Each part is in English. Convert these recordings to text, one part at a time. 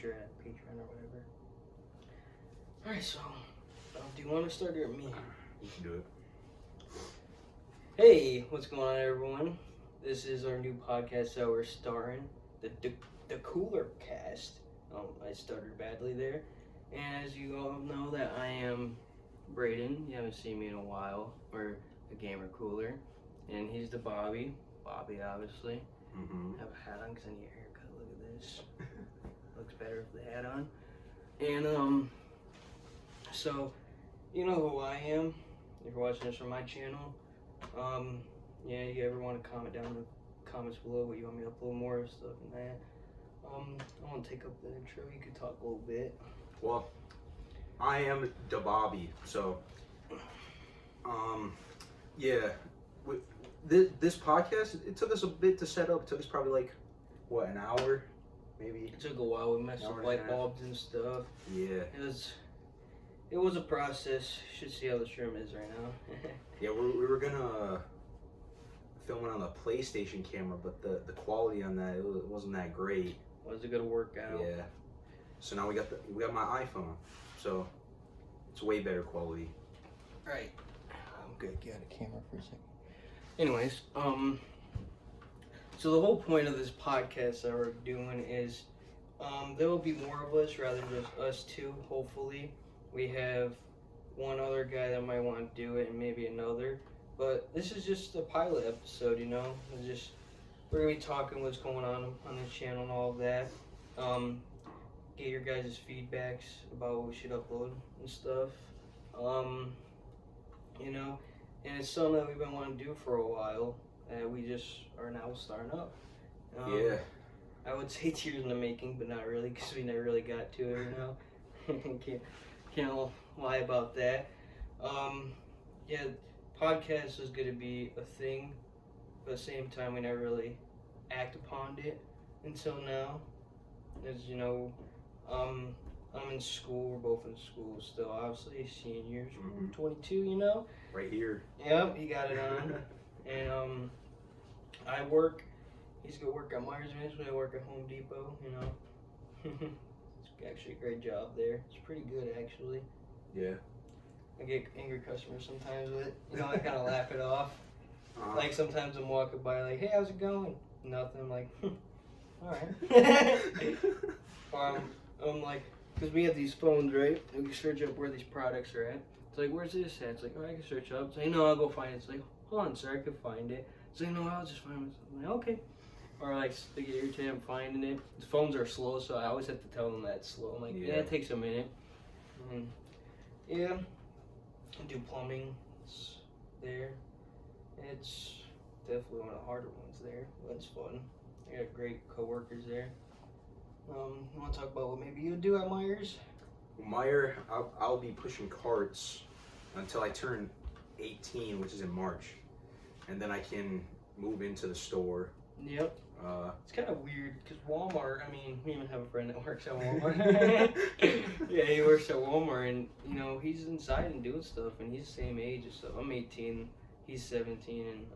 Sure, at Patreon or whatever. Alright, so do you want to start or me? You can do it. Hey, what's going on, everyone? This is our new podcast that we're starting, the DaCoolerCast. I started badly there. And as you all know, that I am Braden. You haven't seen me in a while. We're a gamer cooler. And he's the Bobby, obviously. Mm-hmm. I have a hat on because I need a haircut. Look at this. Looks better with the hat on. And so you know who I am if you're watching this from my channel. Yeah, you ever want to comment down in the comments below what you want me to upload more of stuff and that. I want to take up the intro. You could talk a little bit. Well, I am the Bobby, so yeah. This podcast, it took us a bit to set up. It took us probably like what, an hour, maybe. It took a while. We messed with light bulbs and stuff. Yeah. It was a process. You should see how the trim is right now. Yeah, we were gonna film it on the PlayStation camera, but the quality on that, it wasn't that great. Was it gonna work out? Yeah. So now we got my iPhone, so it's way better quality. Right. I'm good. Get out of camera for a second. Anyways, so the whole point of this podcast that we're doing is, there will be more of us rather than just us two. Hopefully, we have one other guy that might want to do it, and maybe another. But this is just a pilot episode, you know. We're gonna be talking what's going on the channel and all of that. Get your guys' feedbacks about what we should upload and stuff. You know, and it's something that we've been wanting to do for a while, and we just are now starting up. Yeah. I would say years in the making, but not really, because we never really got to it, you know. Can't lie about that. Yeah, podcast is going to be a thing, but at the same time, we never really act upon it until now. As you know, I'm in school. We're both in school still, obviously, seniors. Mm-hmm. 22, you know. Right here. Yep, he got it on. And I work. He's gonna work at Myers Management. I work at Home Depot. You know, it's actually a great job there. It's pretty good, actually. Yeah. I get angry customers sometimes with it. You know, I kind of laugh it off. Like sometimes I'm walking by, like, "Hey, how's it going?" Nothing. I'm like, all right. Or I'm like, because we have these phones, right? And we search up where these products are at. It's like, where's this at? It's like, oh, I can search up. It's like, no, I'll go find it. It's like, hold on, sir, I can find it. It's like, no, I'll just find it. I'm like, okay. Or like, they get irritated, I'm finding it. The phones are slow, so I always have to tell them that it's slow. I'm like, yeah, it takes a minute. Yeah, I do plumbing. It's there. It's definitely one of the harder ones there, but it's fun. I got great coworkers there. You want to talk about what maybe you do at Myers? Meyer, I'll be pushing carts until I turn 18, which is in March, and then I can move into the store. Yep. It's kind of weird because Walmart. I mean, we even have a friend that works at Walmart. Yeah, he works at Walmart, and you know he's inside and doing stuff, and he's the same age and stuff. I'm 18, he's 17, and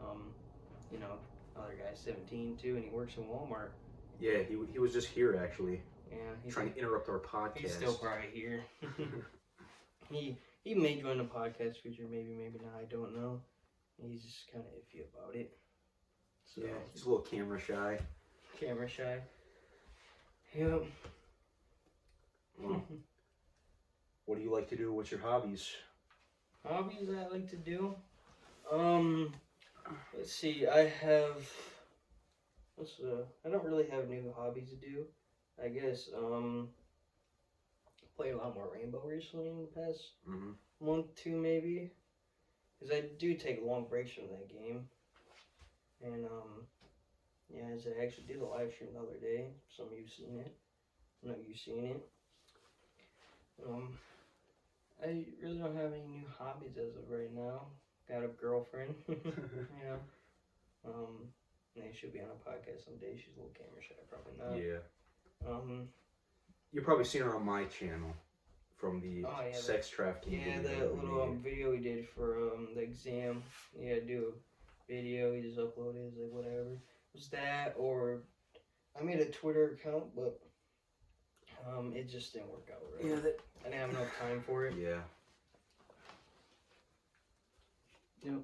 you know, other guy's 17 too, and he works in Walmart. Yeah, he was just here actually. Yeah, he's trying to interrupt our podcast. He's still probably here. He may join the podcast future, maybe not. I don't know. He's just kind of iffy about it. So, yeah, he's a little camera shy. Yep. Well, what do you like to do? What's your hobbies? Hobbies I like to do? Let's see. I don't really have new hobbies to do. I guess played a lot more Rainbow recently in the past month, 2 maybe. Because I do take long breaks from that game. And, yeah, as I actually did a live stream the other day. Some of you seen it. I know you've seen it. I really don't have any new hobbies as of right now. Got a girlfriend, you know. And she'll be on a podcast someday. She's a little camera shy, probably not. Yeah. You've probably seen her on my channel from the sex trafficking. Yeah, that little video we did for the exam. Yeah, do a video. We just uploaded. It's like whatever. It was that, or I made a Twitter account, but It just didn't work out right. Yeah, I didn't have enough time for it. Yeah. Yep.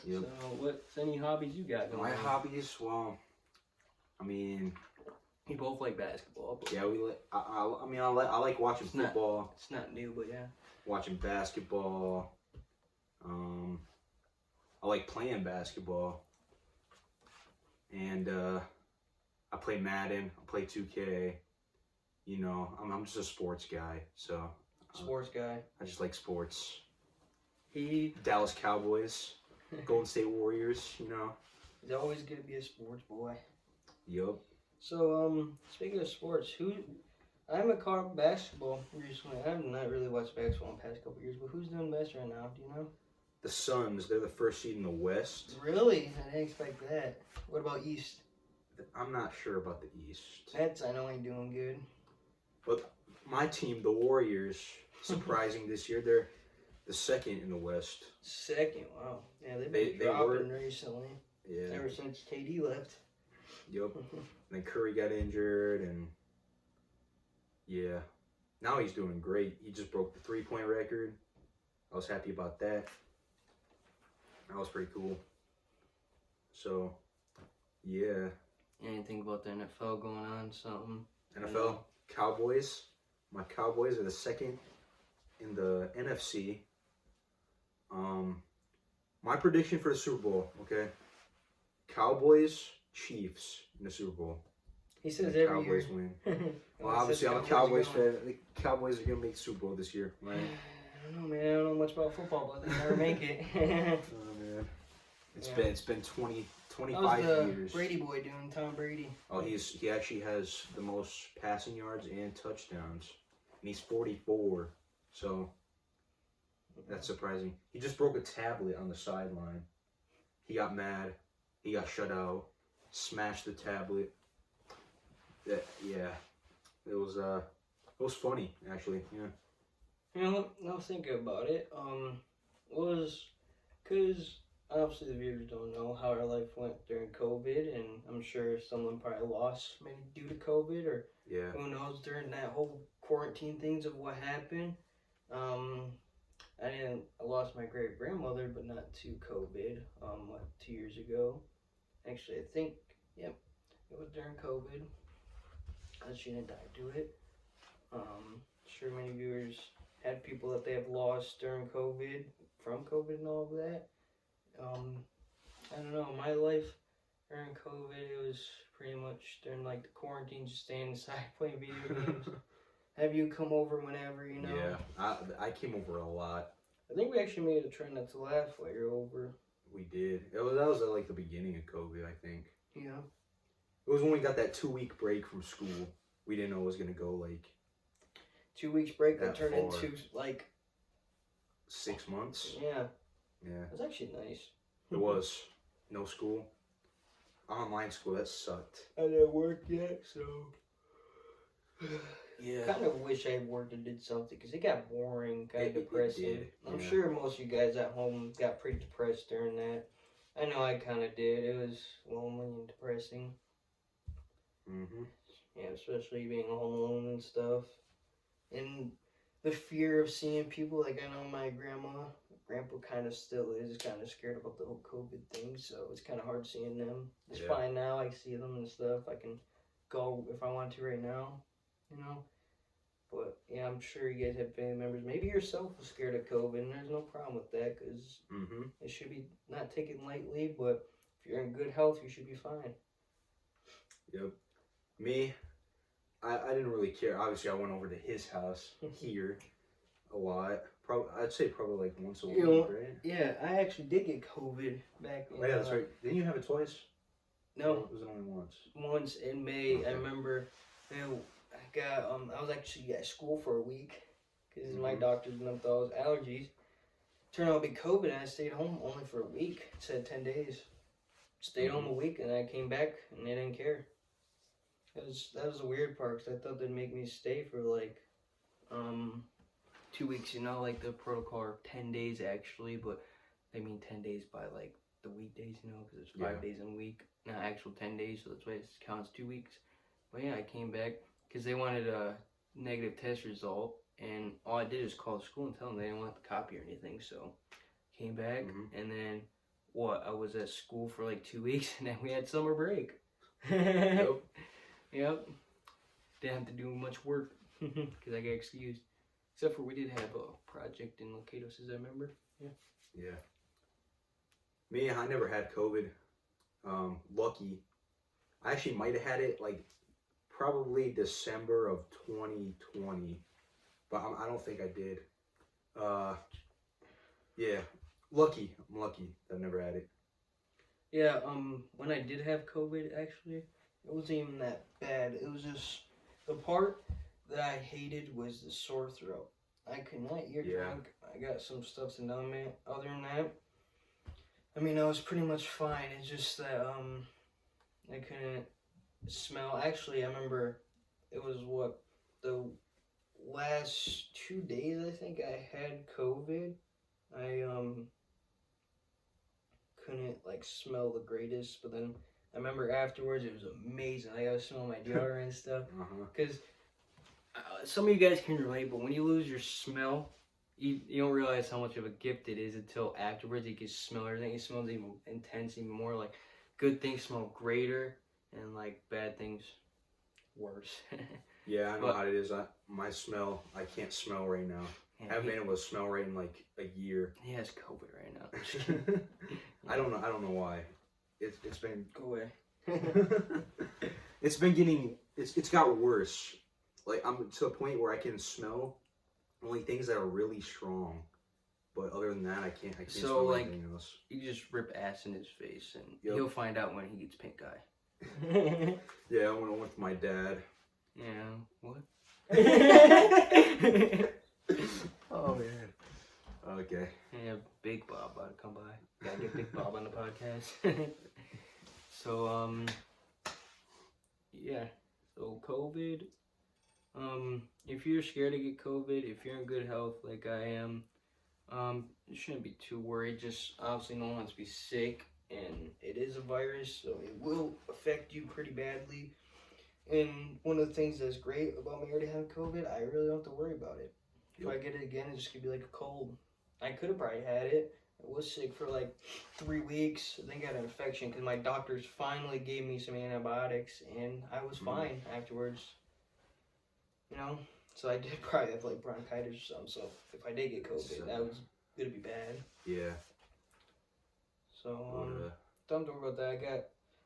Yep. So, what's any hobbies you got going My on? hobbies, well, I mean, We both like basketball. But yeah, I like watching football. It's not new, but yeah. Watching basketball. I like playing basketball. And I play Madden. I play 2K. You know, I'm just a sports guy. So. Sports guy. I just like sports. He. Dallas Cowboys. Golden State Warriors. You know. He's always gonna be a sports boy. Yup. So, speaking of sports, I haven't caught up basketball recently. I have not really watched basketball in the past couple years, but who's doing best right now? Do you know? The Suns, they're the first seed in the West. Really? I didn't expect that. What about East? I'm not sure about the East. Nets, I know ain't doing good. But my team, the Warriors, surprising this year, they're the second in the West. Second, wow. Yeah, they've been dropping recently. Yeah. Ever since KD left. Yup. And then Curry got injured, and yeah. Now he's doing great. He just broke the 3-point record. I was happy about that. That was pretty cool. So, yeah. Anything about the NFL going on? Something? NFL, Cowboys. My Cowboys are the second in the NFC. My prediction for the Super Bowl, okay? Cowboys, Chiefs in the Super Bowl. He says the every Cowboys year. win. Well, obviously, I'm a Cowboys fan. The Cowboys are going to make the Super Bowl this year, right? I don't know, man. I don't know much about football, but they never make it. Oh, man. It's been 25 How's the years. Brady boy doing, Tom Brady? Oh, he actually has the most passing yards and touchdowns. And he's 44. So, that's surprising. He just broke a tablet on the sideline. He got mad. He got shut out. Smashed the tablet. Yeah. It was funny, actually. Yeah. You know, now thinking about it, because obviously the viewers don't know how our life went during COVID, and I'm sure someone probably lost maybe due to COVID, or who knows during that whole quarantine things of what happened. I lost my great grandmother, but not to COVID. 2 years ago. Actually, I think, it was during COVID. She didn't die to it. Sure many viewers had people that they have lost during COVID, from COVID and all of that. I don't know, my life during COVID, it was pretty much during like the quarantine, just staying inside playing video games. Have you come over whenever, you know? Yeah, I came over a lot. I think we actually made a trend not to laugh while you're over. We did. That was at like the beginning of COVID, I think. Yeah. It was when we got that 2-week break from school. We didn't know it was going to go like 2 weeks break that turned far. into like 6 months. Yeah. Yeah. It was actually nice. It was. No school. Online school, that sucked. I didn't work yet, so. Yeah. Kind of wish I worked and did something because it got boring, kind of It depressing. did, I'm yeah. sure most of you guys at home got pretty depressed during that. I know I kind of did. It was lonely and depressing. Mm-hmm. Yeah, especially being home alone and stuff. And the fear of seeing people, like I know my grandpa kind of still is kind of scared about the whole COVID thing, so it's kind of hard seeing them. It's fine now, I see them and stuff. I can go if I want to right now, you know. But yeah, I'm sure you guys have family members. Maybe yourself was scared of COVID, and there's no problem with that because it should be not taken lightly. But if you're in good health, you should be fine. Yep. Me, I didn't really care. Obviously, I went over to his house here a lot. I'd say probably like once a week, right? Yeah, I actually did get COVID back. Oh, yeah, that's right. Didn't you have it twice? No. Or was it only once? Once in May, Okay. I remember. I was actually at school for a week because my doctor's been up with all those allergies. Turned out to be COVID, and I stayed home only for a week. It said 10 days. Stayed home a week, and I came back, and they didn't care. That was the weird part, because I thought they'd make me stay for like 2 weeks, you know, like the protocol, or 10 days actually, but they mean 10 days by like the weekdays, you know, because it's 5 days in a week, not actual 10 days, so that's why it counts 2 weeks. But yeah, I came back because they wanted negative test result, and all I did is call the school and tell them they didn't want the copy or anything. So came back, and then I was at school for like 2 weeks, and then we had summer break. Yep. Didn't have to do much work because I got excused. Except for we did have a project in Locatos, as I remember. Yeah. Me, I never had COVID. Lucky. I actually might have had it like probably December of 2020, but I don't think I did. Yeah. Lucky. I'm lucky I've never had it. Yeah, when I did have COVID, actually, it wasn't even that bad. It was just, the part that I hated was the sore throat. I could not ear drunk. I got some stuff to numb it. Other than that, I mean, I was pretty much fine. It's just that, I couldn't smell. Actually, I remember it was the last 2 days, I think I had COVID. I, couldn't like smell the greatest, but then I remember afterwards it was amazing. I got to smell my deodorant and stuff, because some of you guys can relate, but when you lose your smell, you don't realize how much of a gift it is until afterwards. You can smell everything. It smells even intense, even more. Like good things smell greater, and like bad things worse. Yeah, I know how it is. My smell, I can't smell right now. I haven't been able to smell right in like a year. He has COVID right now. I don't know why. It's been go away. It's got worse. Like I'm to a point where I can smell only things that are really strong, but other than that, I can't smell like, anything else. You just rip ass in his face, and he'll find out when he gets pink eye. Yeah, when I went with my dad. Yeah, what? Oh man. Okay. Yeah, Big Bob about to come by. Gotta get Big Bob on the podcast. So yeah. So COVID. If you're scared to get COVID, if you're in good health like I am, you shouldn't be too worried. Just obviously no one wants to be sick, and it is a virus, so it will affect you pretty badly. And one of the things that's great about me already having COVID, I really don't have to worry about it. If I get it again, it's just gonna be like a cold. I could have probably had it. I was sick for like 3 weeks. I think I got an infection because my doctors finally gave me some antibiotics, and I was fine afterwards. You know, so I did probably have like bronchitis or something. So if I did get COVID, that was gonna be bad. Yeah. So don't worry about that. I got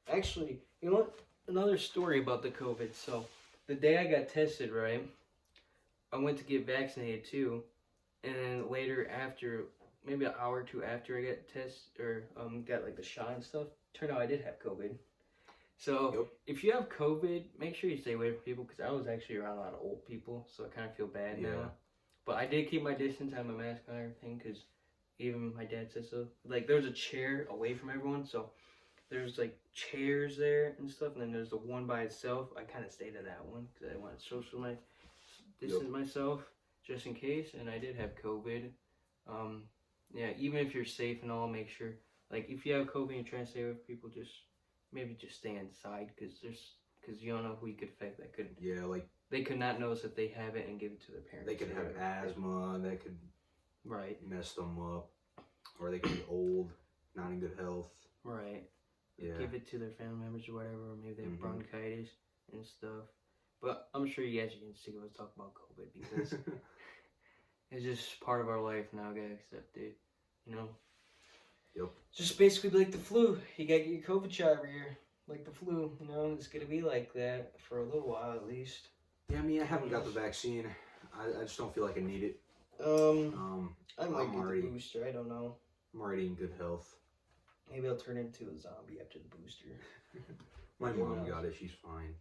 actually, you know what? Another story about the COVID. So the day I got tested, right? I went to get vaccinated too, and then later after, maybe an hour or two after I got tested or got like the shot and stuff, turned out I did have COVID. So if you have COVID, make sure you stay away from people, because I was actually around a lot of old people, so I kind of feel bad now. But I did keep my distance, I had my mask on and everything, because even my dad said so. Like there was a chair away from everyone, so there's like chairs there and stuff, and then there's the one by itself. I kind of stayed at that one because I wanted to social distance myself just in case, and I did have COVID. Yeah, even if you're safe and all, make sure, like if you have COVID and you're trying to stay with people, maybe just stay inside, because you don't know who you could affect. That could like they could not notice that they have it and give it to their parents. They could have asthma. That could mess them up, or they could be old, not in good health. Right. Yeah. Give it to their family members or whatever, or maybe they have bronchitis and stuff. But I'm sure you guys are getting sick of us talking about COVID, because it's just part of our life now. Gotta accept it, you know. Yep. Just basically like the flu. You gotta get your COVID shot every year, like the flu. You know, it's gonna be like that for a little while at least. Yeah, I mean, I haven't got the vaccine. I just don't feel like I need it. I might get the booster. I don't know. I'm already in good health. Maybe I'll turn into a zombie after the booster. My mom got it. She's fine.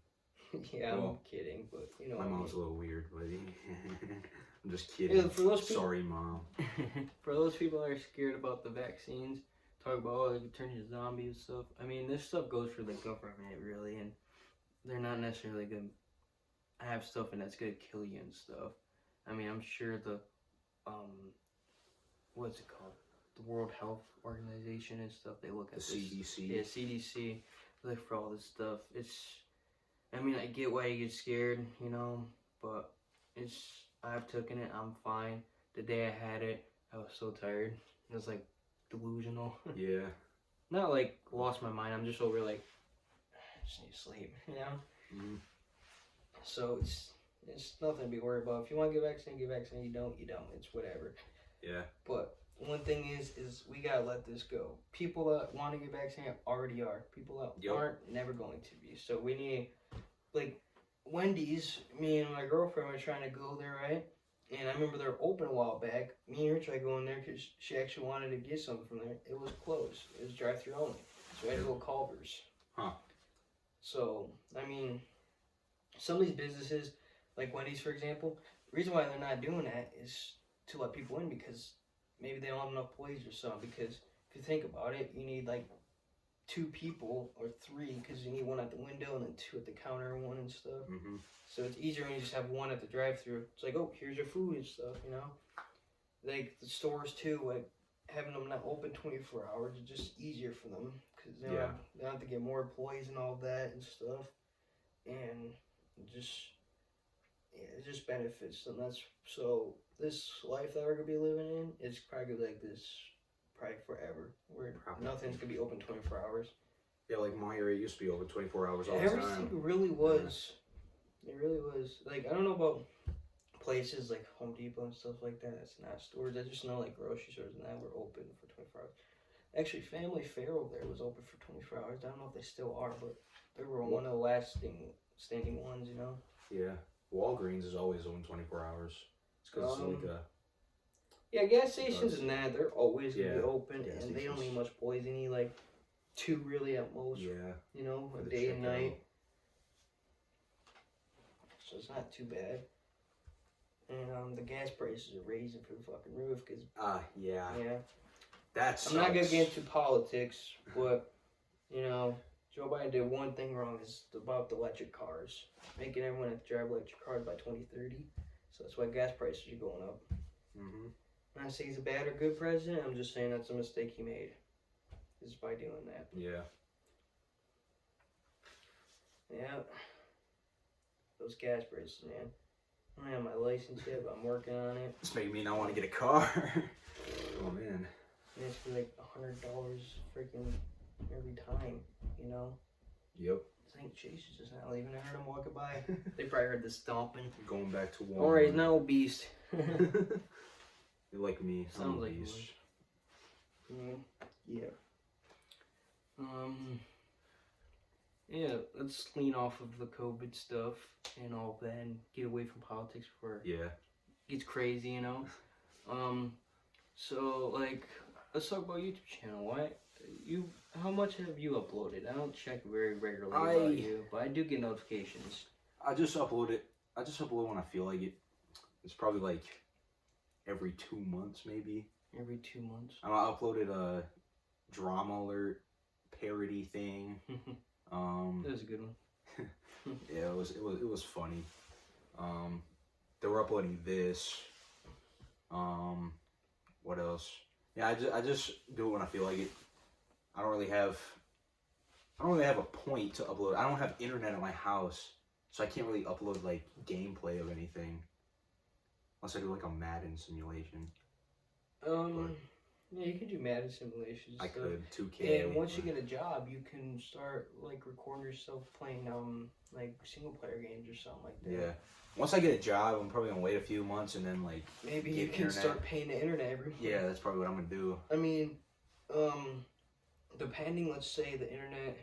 Yeah, I'm kidding, but you know. My mom's a little weird, but I'm just kidding. Yeah, for those people, sorry, Mom. For those people that are scared about the vaccines, talk about they can turn you zombie and stuff. I mean, this stuff goes for the government, really, and they're not necessarily gonna have stuff and that's gonna kill you and stuff. I mean, I'm sure the what's it called? The World Health Organization and stuff. They look at the CDC. Yeah, CDC. Look for all this stuff. I mean, I get why you get scared, you know, but I've taken it. I'm fine. The day I had it, I was so tired. It was like delusional. Yeah. Not like lost my mind. I'm just over like I just need to sleep. You know. Mm-hmm. So it's nothing to be worried about. If you want to get vaccinated, get vaccinated. You don't. It's whatever. Yeah. But one thing is we gotta let this go. People that want to get vaccinated already are. People that aren't never going to be. So we need, like, Wendy's. Me and my girlfriend were trying to go there, right? And I remember they were open a while back. Me and her tried going there because she actually wanted to get something from there. It was closed. It was drive-through only. So we had to go to Culver's. Huh. So I mean, some of these businesses, like Wendy's, for example, the reason why they're not doing that is to let people in because maybe they don't have enough employees or something. Because if you think about it, you need like 2 people or 3 because you need one at the window and then 2 at the counter and 1 and stuff. Mm-hmm. So it's easier when you just have 1 at the drive-thru. It's like, oh, here's your food and stuff, you know. Like the stores too, like having them not open 24 hours is just easier for them because they don't have to get more employees and all that and stuff, and it just benefits them. That's so this life that we're gonna be living in is probably gonna be like this probably forever. Where nothing's gonna be open 24 hours. Yeah, like my area used to be open 24 hours all the time. Everything really was. Yeah. It really was. Like I don't know about places like Home Depot and stuff like that. It's not stores. I just know like grocery stores and that were open for 24 hours. Actually, Family Fare over there was open for 24 hours. I don't know if they still are, but they were one of the last standing ones, you know. Yeah. Walgreens is always open 24 hours. It's because it's like a... Yeah, gas stations and that, they're always going to be open, and stations. they don't need much employees. They need like 2 really at most, you know, a day and night. So it's not too bad. And the gas prices are raising for the fucking roof, because... yeah. Yeah. That sucks. I'm not going to get into politics, but, you know... Joe Biden did one thing wrong, is about the electric cars. Making everyone have to drive electric cars by 2030. So that's why gas prices are going up. Mm-hmm. I'm not saying he's a bad or good president. I'm just saying that's a mistake he made. Is by doing that. Yeah. Yeah. Those gas prices, man. I don't have my license yet, but I'm working on it. It's making me not want to get a car. Oh, man. And it's for like $100 freaking every time, you know? Yep. I think Chase is just not leaving. I heard him walking by. They probably heard the stomping. Going back to Walmart. Alright, he's not obese. You're like me. Sounds like obese. Yeah. Yeah, let's lean off of the COVID stuff and all that and get away from politics before it gets crazy, you know? So, like, let's talk about YouTube channel. How much have you uploaded? I don't check very regularly about you, but I do get notifications. I just upload when I feel like it. It's probably like every 2 months, maybe. Every 2 months? I uploaded a drama alert parody thing. That was a good one. Yeah, it was funny. They were uploading this. What else? Yeah, I just do it when I feel like it. I don't really have a point to upload. I don't have internet at my house, so I can't really upload like gameplay of anything. Unless I do like a Madden simulation. Yeah, you could do Madden simulations. I could 2K. And once you get a job, you can start like recording yourself playing like single player games or something like that. Yeah. Once I get a job, I'm probably gonna wait a few months and then like maybe you can start paying the internet every month. Yeah, that's probably what I'm gonna do. I mean, depending, let's say the internet,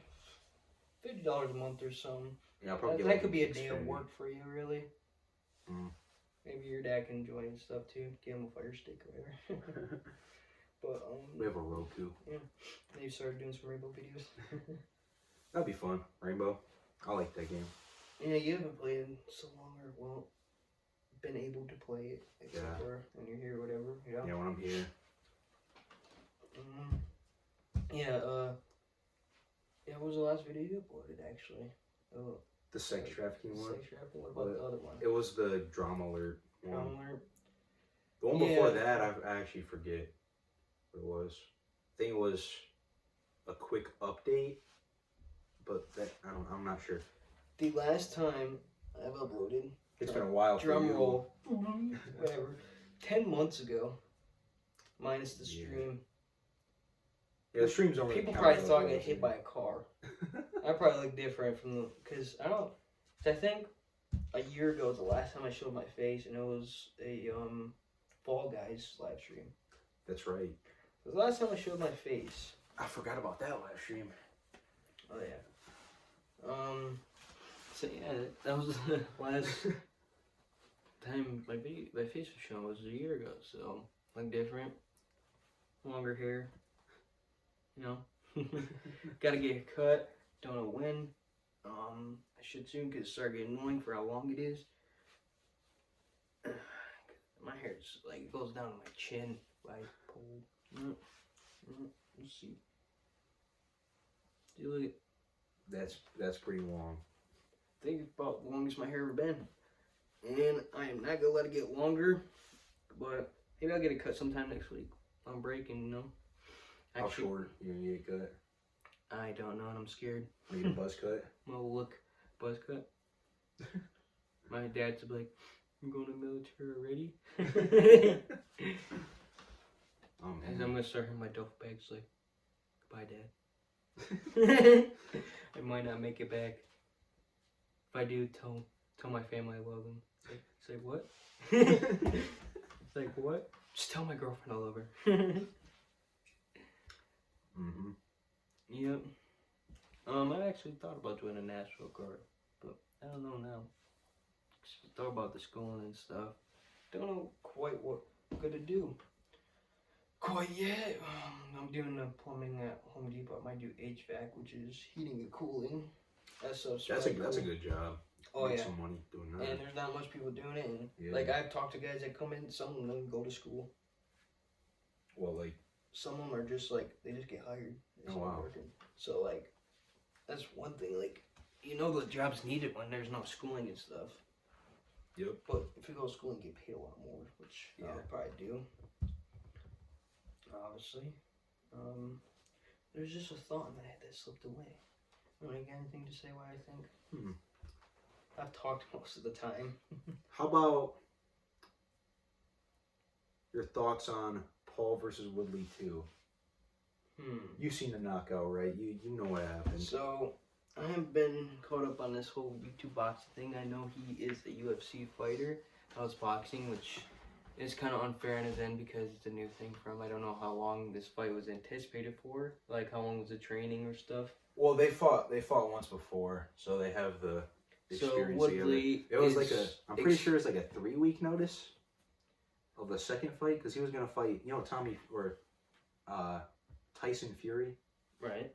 $50 a month or something. Yeah, I'll probably that could be a day of work for you, really. Mm. Maybe your dad can join and stuff too. Give him a Fire Stick or whatever. But we have a Roku. Yeah, you started doing some Rainbow videos. That'd be fun. Rainbow. I like that game. Yeah, you haven't played in so long, or well, been able to play it except for when you're here or whatever. Yeah. Yeah, when I'm here. Yeah. What was the last video you uploaded actually? The sex trafficking one. Sex trafficking. What about the other one? It was the drama alert one. Drama alert. The one before that, I actually forget what it was. I think it was a quick update, but that I'm not sure. The last time I've uploaded It's been a while for drum you. roll, whatever. 10 months ago, minus the stream. Yeah, the streams don't really People count probably as thought I well, got hit by a car. I probably look different from the, because I think a year ago was the last time I showed my face, and it was a Fall Guys live stream. That's right. It was the last time I showed my face. I forgot about that live stream. Oh yeah. So yeah, that was the last time my face was shown was a year ago. So look different, longer hair. You know, gotta get a cut. Don't know when. I should soon because it started getting annoying for how long it is. My hair just like goes down to my chin. Like pull. Let's see. Do you look? That's pretty long. I think it's about the longest my hair ever been, and I am not gonna let it get longer. But maybe I'll get a cut sometime next week on break, and you know. How short you gonna get a cut? I don't know, and I'm scared. You get a buzz cut? Well, look, buzz cut. My dad's like, "I'm going to the military already." Oh man. And I'm gonna start hearing my duffel bags like, "Goodbye, Dad." I might not make it back. If I do, tell my family I love them. It's like what? It's like what? Just tell my girlfriend I love her. Mhm. Yep. I actually thought about doing a Nashville card, but I don't know now. Thought about the schooling and stuff. Don't know quite what I'm gonna do. Quite yet. I'm doing the plumbing at Home Depot. I might do HVAC, which is heating and cooling. That's a good job. Oh Make yeah. some money doing that. And there's not much people doing it. And Yeah. like I've talked to guys that come in. Some of them go to school. Well, like. Some of them are just like they just get hired. Oh wow. Working. So like, that's one thing. Like, you know, the job's needed when there's no schooling and stuff. Yep. But if you go to school and get paid a lot more, which I'll probably do. Obviously. There's just a thought in my head that slipped away. You got anything to say what I think? I've talked most of the time. How about your thoughts on Paul versus Woodley 2? You've seen the knockout, right? You know what happened. So, I haven't been caught up on this whole YouTube boxing thing. I know he is a UFC fighter. I was boxing, which is kind of unfair on his end because it's a new thing for him. I don't know how long this fight was anticipated for. Like, how long was the training or stuff? Well, they fought once before, so they have the experience Woodley together. It was I'm pretty sure it's like a 3-week notice of the second fight because he was gonna fight, Tyson Fury. Right.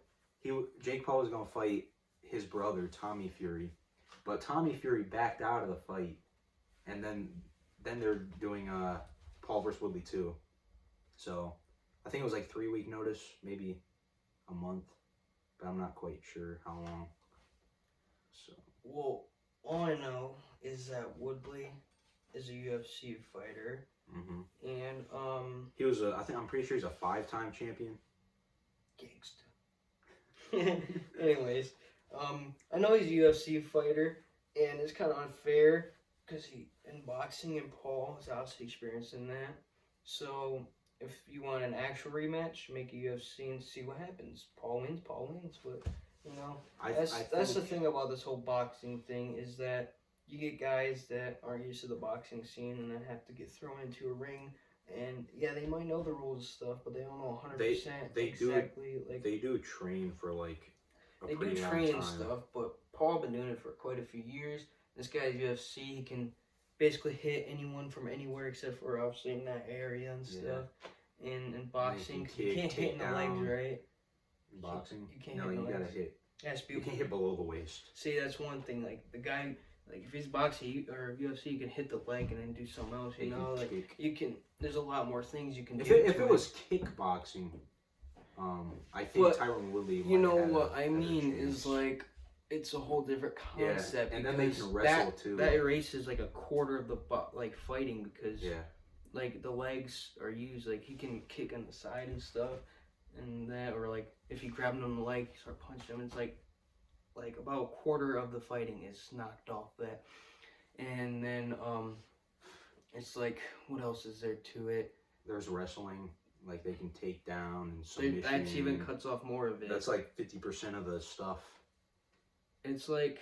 Jake Paul was gonna fight his brother Tommy Fury, but Tommy Fury backed out of the fight, and then they're doing Paul versus Woodley 2. So I think it was like 3-week notice, maybe a month, but I'm not quite sure how long. So well, all I know is that Woodley is a UFC fighter, and he was I'm pretty sure he's a 5-time champion. Gangsta. Anyways, I know he's a UFC fighter, and it's kind of unfair because in boxing and Paul is obviously experienced in that. So if you want an actual rematch, make a UFC and see what happens. Paul wins. But you know, that's the thing about this whole boxing thing is that you get guys that aren't used to the boxing scene and then have to get thrown into a ring. And yeah, they might know the rules and stuff, but they don't know 100% exactly. They do train for like they do train and stuff, but Paul been doing it for quite a few years. This guy's UFC, he can basically hit anyone from anywhere except for obviously in that area and stuff. And in boxing, you can't hit in the legs, right? In boxing, you can't no, hit in the you legs. gotta hit. You can't people. hit below the waist. See, that's one thing. Like the guy, like if he's boxing or UFC, you can hit the leg and then do something else. You know, like kick. you can. There's a lot more things you can do. If it was kickboxing, I think Tyron Woodley. You know what I mean is like it's a whole different concept. Yeah, and then they can wrestle too. That erases like a quarter of the fighting because like the legs are used. Like he can kick on the side and stuff, and that or like if you grab him on the leg, you start punching him. It's like about a quarter of the fighting is knocked off that. And then it's like, what else is there to it? There's wrestling, like they can take down and submission. That even cuts off more of it. That's like 50% of the stuff. It's like,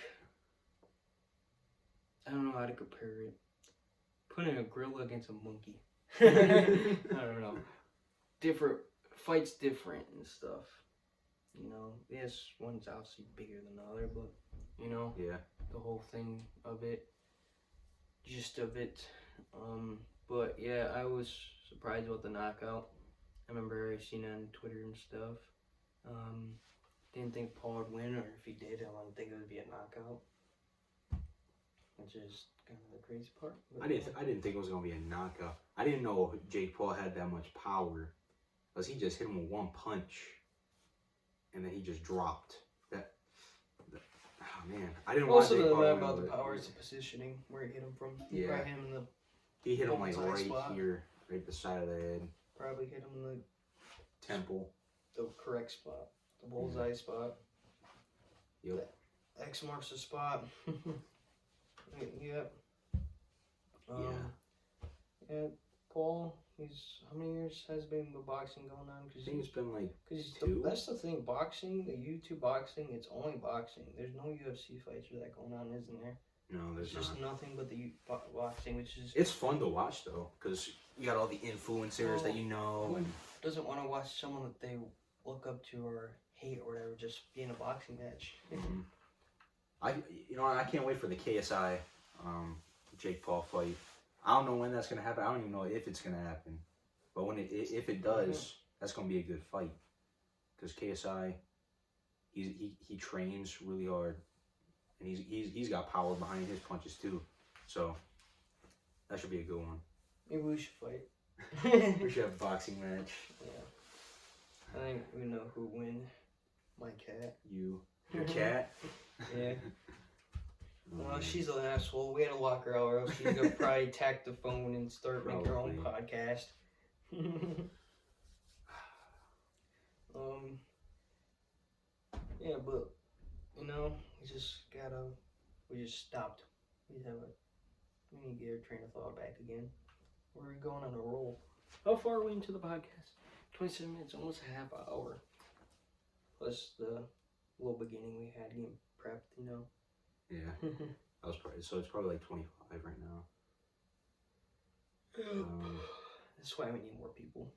I don't know how to compare it. Putting a gorilla against a monkey. I don't know. Fights different and stuff. You know, yes, one's obviously bigger than the other, but you know, yeah, the whole thing of it, gist of it. But yeah, I was surprised about the knockout. I remember I seen it on Twitter and stuff. Didn't think Paul would win, or if he did, I didn't think it would be a knockout. Which is kind of the crazy part. I didn't think it was gonna be a knockout. I didn't know Jake Paul had that much power, because he just hit him with one punch, and then he just dropped. Oh man, I didn't watch Jake Paul. Also, about the power is the positioning where he hit him from. Yeah, right him in the. He hit him like right spot. here, right the side of the head. Probably hit him in the temple. The correct spot, the bullseye spot. Yep. The X marks the spot. Yep. Yeah. Paul, how many years has been the boxing going on? I think it's been like 2. That's the thing, boxing, the YouTube boxing, it's only boxing. There's no UFC fights or that going on, isn't there? No, there's not. It's just nothing but the boxing, which is... It's fun to watch, though, because you got all the influencers that you know. Who doesn't want to watch someone that they look up to or hate or whatever just be in a boxing match? Mm-hmm. I can't wait for the KSI Jake Paul fight. I don't know when that's gonna happen. I don't even know if it's gonna happen. But if it does, that's gonna be a good fight. Because KSI, he trains really hard, and he's got power behind his punches too. So that should be a good one. Maybe we should fight. We should have a boxing match. Yeah. I think we know who win. My cat. Your cat. Yeah. Well, she's an asshole. We had to lock her out, or else she's gonna probably attack the phone and start making her own podcast. Yeah, but we just stopped. We need to get our train of thought back again. We're going on a roll. How far are we into the podcast? 27 minutes, almost a half hour. Plus the little beginning we had getting prepped, you know. Yeah. It's probably like 25 right now. That's why we need more people.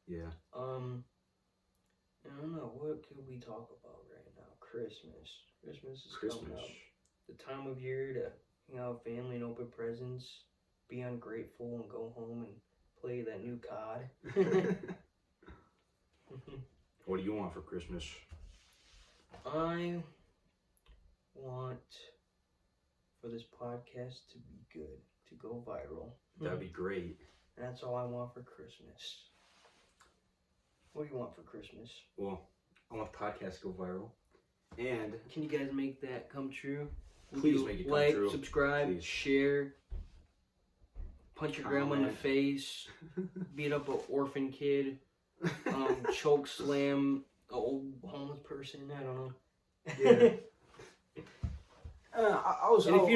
Yeah. I don't know, what could we talk about right now? Christmas. Christmas is coming up. The time of year to hang out with family and open presents, be ungrateful and go home and play that new COD. What do you want for Christmas? I want for this podcast to be good, to go viral. That'd be great. That's all I want for Christmas. What do you want for Christmas? Well, I want the podcast to go viral. And can you guys make that come true? Please make it come true. Like, subscribe, please. Share, punch your grandma in the face, beat up an orphan kid, choke slam an old homeless person. I don't know. Yeah. If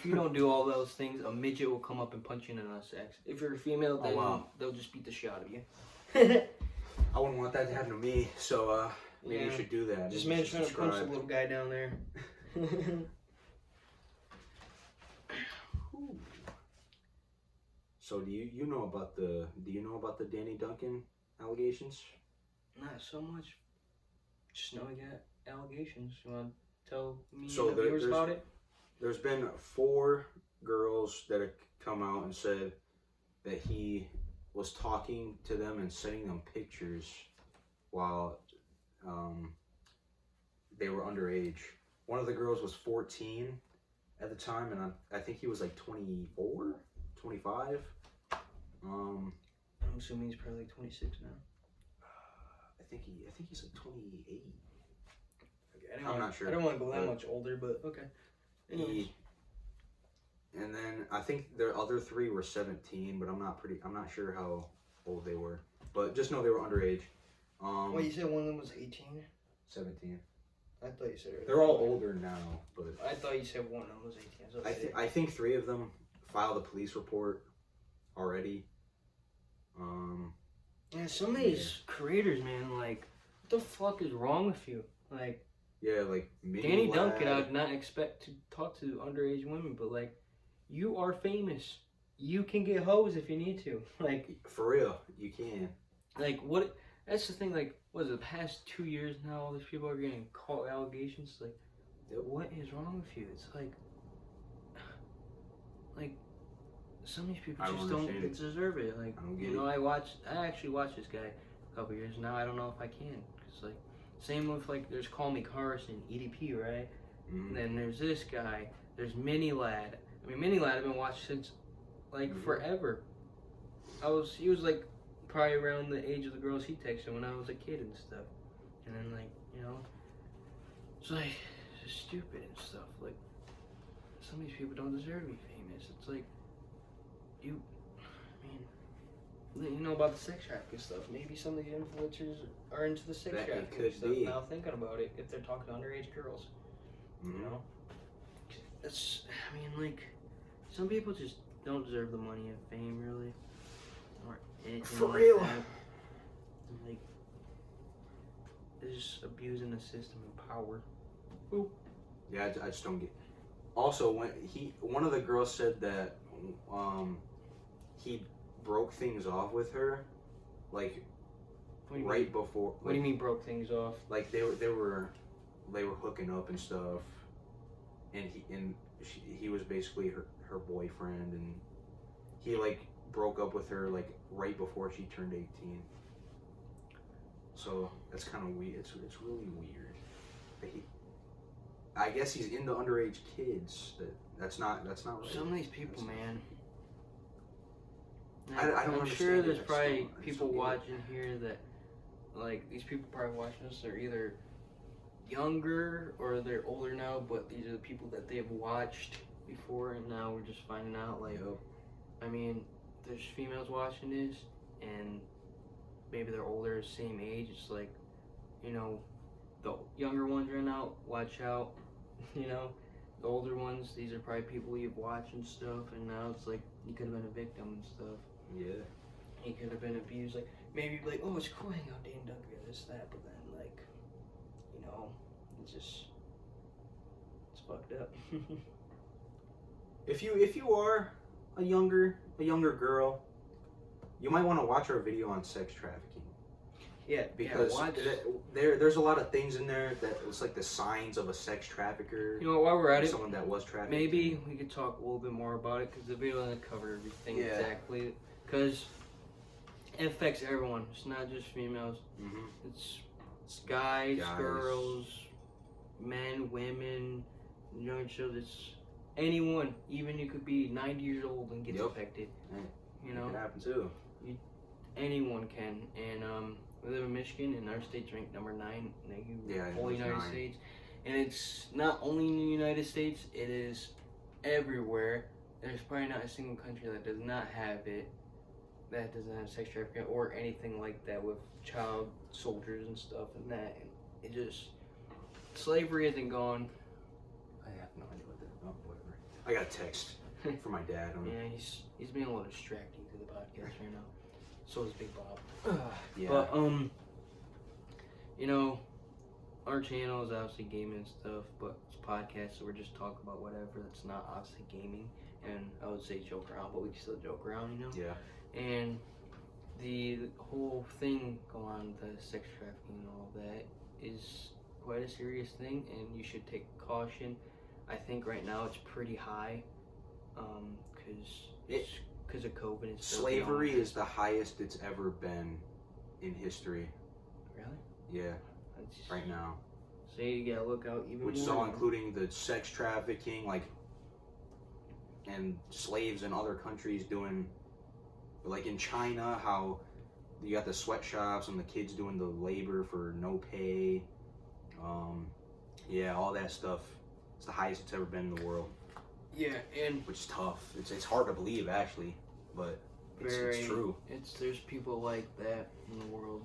you don't do all those things, a midget will come up and punch you in the nutsack. If you're a female, then they'll just beat the shit out of you. I wouldn't want that to happen to me, so maybe you should do that. Just man trying to punch the little guy down there. So do you know about the Danny Duncan allegations? Not so much. Just know I got allegations. You want to tell me the viewers about it? There's been 4 girls that have come out and said that he was talking to them and sending them pictures while they were underage. One of the girls was 14 at the time, and I think he was like 24, 25. I'm assuming he's probably like 26 now. I think he's like 28. Okay, I'm not sure. I don't want to go that much older, but okay. And then I think the other 3 were 17, but I'm not sure how old they were. But just know they were underage. Well, you said one of them was 18? 17. I thought you said it. They're all older now, but I thought you said one of them was 18. I think 3 of them filed a police report already. Yeah, some of these creators, man, like, what the fuck is wrong with you? Like, yeah, like Danny Duncan, I would not expect to talk to underage women, but like, you are famous. You can get hoes if you need to. Like, for real, you can. Like, what? That's the thing. Like, what is it? The past 2 years now, all these people are getting caught allegations. Like, what is wrong with you? It's like some of these people just don't deserve it. Like, I actually watched this guy a couple years now. I don't know if I can, cause like, same with like, there's Call Me Carson, EDP, right? And then there's this guy. There's Mini Lad. I mean, Mini Lad I've been watching since like forever. He was like probably around the age of the girls he texted when I was a kid and stuff. And then like, it's like, it's just stupid and stuff. Like, some of these people don't deserve to be famous. It's like, about the sex trafficking stuff. Maybe some of the influencers are into the sex trafficking stuff now, thinking about it, if they're talking to underage girls. It's, like, some people just don't deserve the money and fame, really. Or anything for like real. That. Like, they're just abusing the system and power. Ooh. Yeah, I just don't get. Also, when one of the girls said that he broke things off with her, like right before. What do you mean broke things off? Like they were hooking up and stuff, and he was basically her boyfriend, and he like broke up with her like right before she turned 18. So that's kind of weird. It's really weird. But I guess he's into underage kids. That's not right. Some of these people, man. I don't I'm sure there's probably people watching here that, like, these people probably watching us are either younger or they're older now, but these are the people that they have watched before, and now we're just finding out. Like, I mean, there's females watching this, and maybe they're older, same age. It's like, the younger ones right now, watch out. The older ones, these are probably people you've watched and stuff, and now it's like you could have been a victim and stuff. Yeah. You could have been abused. Like, maybe you'd be like, oh, it's cool hang out, Danny Duncan, this, that, but then, like, it's fucked up. If you are a younger girl, you might want to watch our video on sex trafficking. Yeah, because there's a lot of things in there that it's like the signs of a sex trafficker. While we're at it, someone that was trafficked. Maybe we could talk a little bit more about it, because the video doesn't cover everything exactly. Because it affects everyone. It's not just females. It's guys, girls, men, women, young children. It's anyone. Even you could be 90 years old and get affected. It can happen too. Anyone can. And we live in Michigan, and our state's ranked number 9 in the whole United States. And it's not only in the United States, it is everywhere. There's probably not a single country that does not have it, that doesn't have sex trafficking or anything like that with child soldiers and stuff and that. And it just, slavery isn't gone. I have no idea what that. Oh, whatever. I got a text from my dad. Yeah, he's being a little distracting to the podcast right now. So is Big Bob. Yeah. But our channel is obviously gaming and stuff, but it's podcast, so we're just talking about whatever that's not obviously gaming. And I would say joke around, but we can still joke around, Yeah. And the whole thing going on, the sex trafficking and all that, is quite a serious thing, and you should take caution. I think right now it's pretty high, because of COVID. Slavery is the highest it's ever been in history. Really? Yeah. Right now. So you gotta look out even more. Which is all including the sex trafficking, like, and slaves in other countries doing, like in China, how you got the sweatshops and the kids doing the labor for no pay. Yeah, all that stuff. It's the highest it's ever been in the world. Yeah, and which is tough. It's hard to believe, actually, but it's true. There's people like that in the world,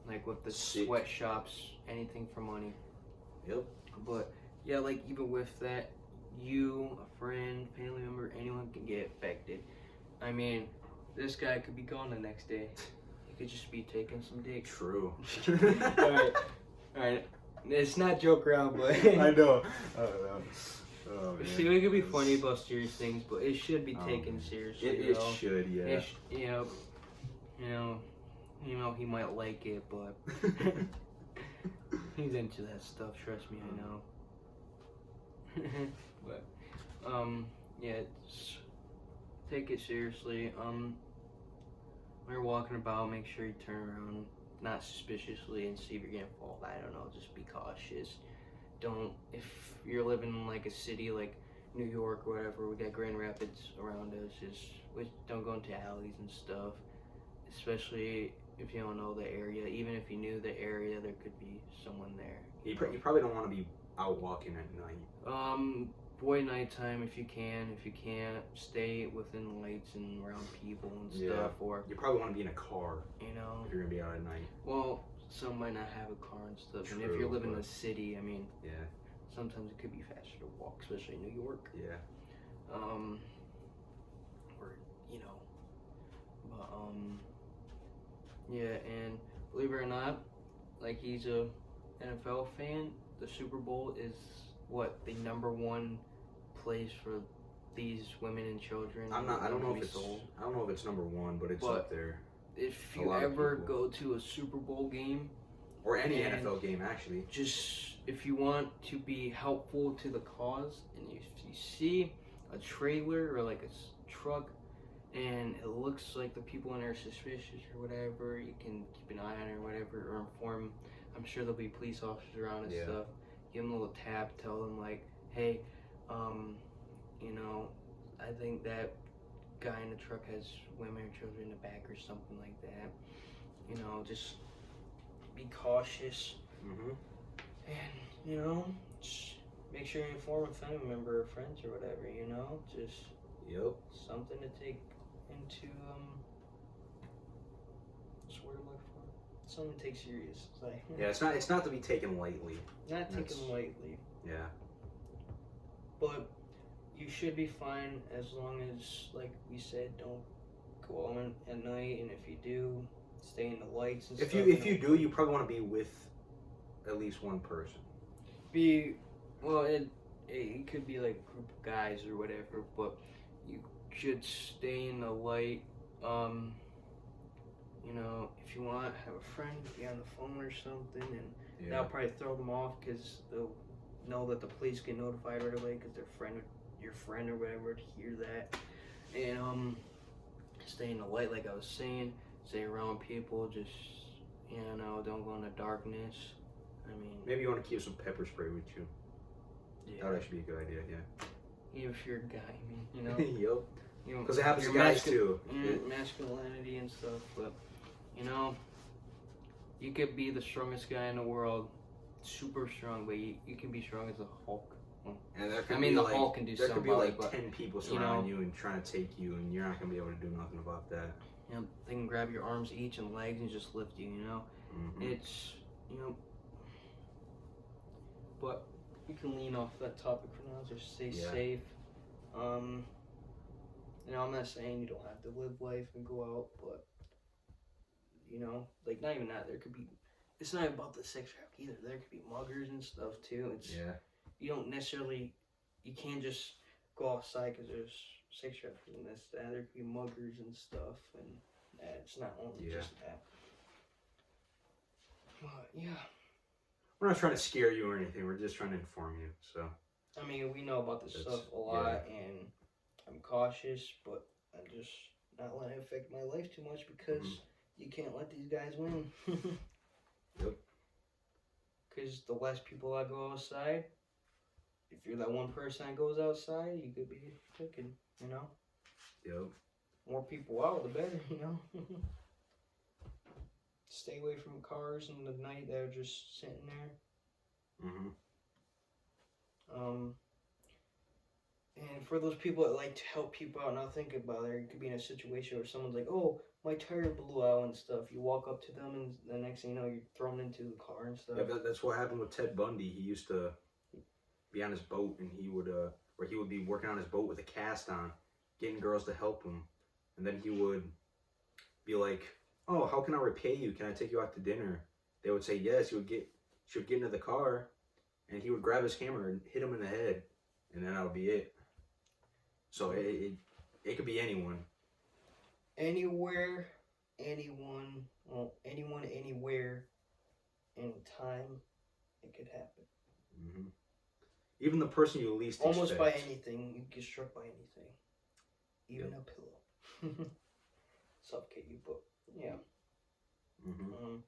like with the sweatshops, anything for money. Yep. But yeah, like even with that, you, a friend, family member, anyone can get affected. I mean, this guy could be gone the next day. He could just be taking some dick. True. Alright. It's not joke around, but I know. Oh, man. see, we could be funny about serious things, but it should be taken seriously. It should, yeah. You know, he might like it, but he's into that stuff. Trust me, I know. But yeah, take it seriously. When you're walking about, make sure you turn around, not suspiciously, and see if you're gonna fall. I don't know. Just be cautious. Don't, if you're living in like a city like New York or whatever, we got Grand Rapids around us. Don't go into alleys and stuff, especially if you don't know the area. Even if you knew the area, there could be someone there. You probably don't want to be out walking at night. Avoid nighttime if you can. If you can't, stay within lights and around people and stuff. Or you probably want to be in a car. You know, if you're gonna be out at night. Well, some might not have a car and stuff. True, and if you're living in a city, I mean, yeah, sometimes it could be faster to walk, especially in New York. Yeah. Or you know, but yeah, and believe it or not, like he's a NFL fan. The Super Bowl is what the #1 place for these women and children. I don't know if it's #1, but it's up there. If you ever go to a Super Bowl game, or any NFL game, actually, just if you want to be helpful to the cause, and if you see a trailer or like a truck, and it looks like the people in there are suspicious or whatever, you can keep an eye on it or whatever, or inform. I'm sure there'll be police officers around and stuff. Give them a little tap, tell them like, hey, you know, I think that guy in the truck has women or children in the back or something like that. You know, just be cautious. And, you know, just make sure you inform a family member or friends or whatever, you know, just something to take into, what's the word I'm looking for? Something to take serious. It's like, yeah, it's not to be taken lightly. Not taken lightly. Yeah. But you should be fine as long as, like we said, don't go on at night, and if you do, stay in the lights and stuff. If you do, you probably want to be with at least one person. It could be like a group of guys or whatever, but you should stay in the light. You know, if you want, have a friend be on the phone or something, and that'll probably throw them off because they'll know that the police get notified right away because your friend or whatever to hear that. And stay in the light, like I was saying. Stay around people. Just don't go in the darkness. I mean, maybe you want to keep some pepper spray with you. Yeah, that would actually be a good idea. Yeah. Even if you're a guy, I mean, you know. Yep. You know, because it happens to guys too. Masculinity and stuff, but you know, you could be the strongest guy in the world, super strong, but you can be strong as a Hulk. And there could Hulk can do something. There could be like 10 people surrounding you and trying to take you, and you're not gonna be able to do nothing about that. You know, they can grab your arms each and legs and just lift you. You know, it's but you can lean off that topic for now. Just stay safe. You know, I'm not saying you don't have to live life and go out, but you know, like not even that. It's not about the sex traffic either. There could be muggers and stuff too. You don't necessarily, you can't just go outside because there's sex trafficking and this, that. There could be muggers and stuff, and it's not only just that. But yeah. We're not trying to scare you or anything. We're just trying to inform you. So. I mean, we know about this stuff a lot, and I'm cautious, but I'm just not letting it affect my life too much because you can't let these guys win. Yep. Because the less people that go outside, if you're that one person that goes outside, you could be taken, you know? Yep. More people out, the better, you know? Stay away from cars in the night that are just sitting there. And for those people that like to help people out, now think about it. You could be in a situation where someone's like, "Oh, my tire blew out and stuff." You walk up to them, and the next thing you know, you're thrown into the car and stuff. Yeah, that's what happened with Ted Bundy. He used to be on his boat, and he would be working on his boat with a cast on, getting girls to help him, and then he would be like, "Oh, how can I repay you? Can I take you out to dinner?" They would say yes. She would get into the car, and he would grab his hammer and hit him in the head, and then that would be it. So it could be anyone. Anywhere, anyone, well, anyone, anywhere, anytime, it could happen. Mm-hmm. Even the person you least almost expect. by anything, you get struck by anything, even a pillow. Suffocate you, but yeah. Mm-hmm.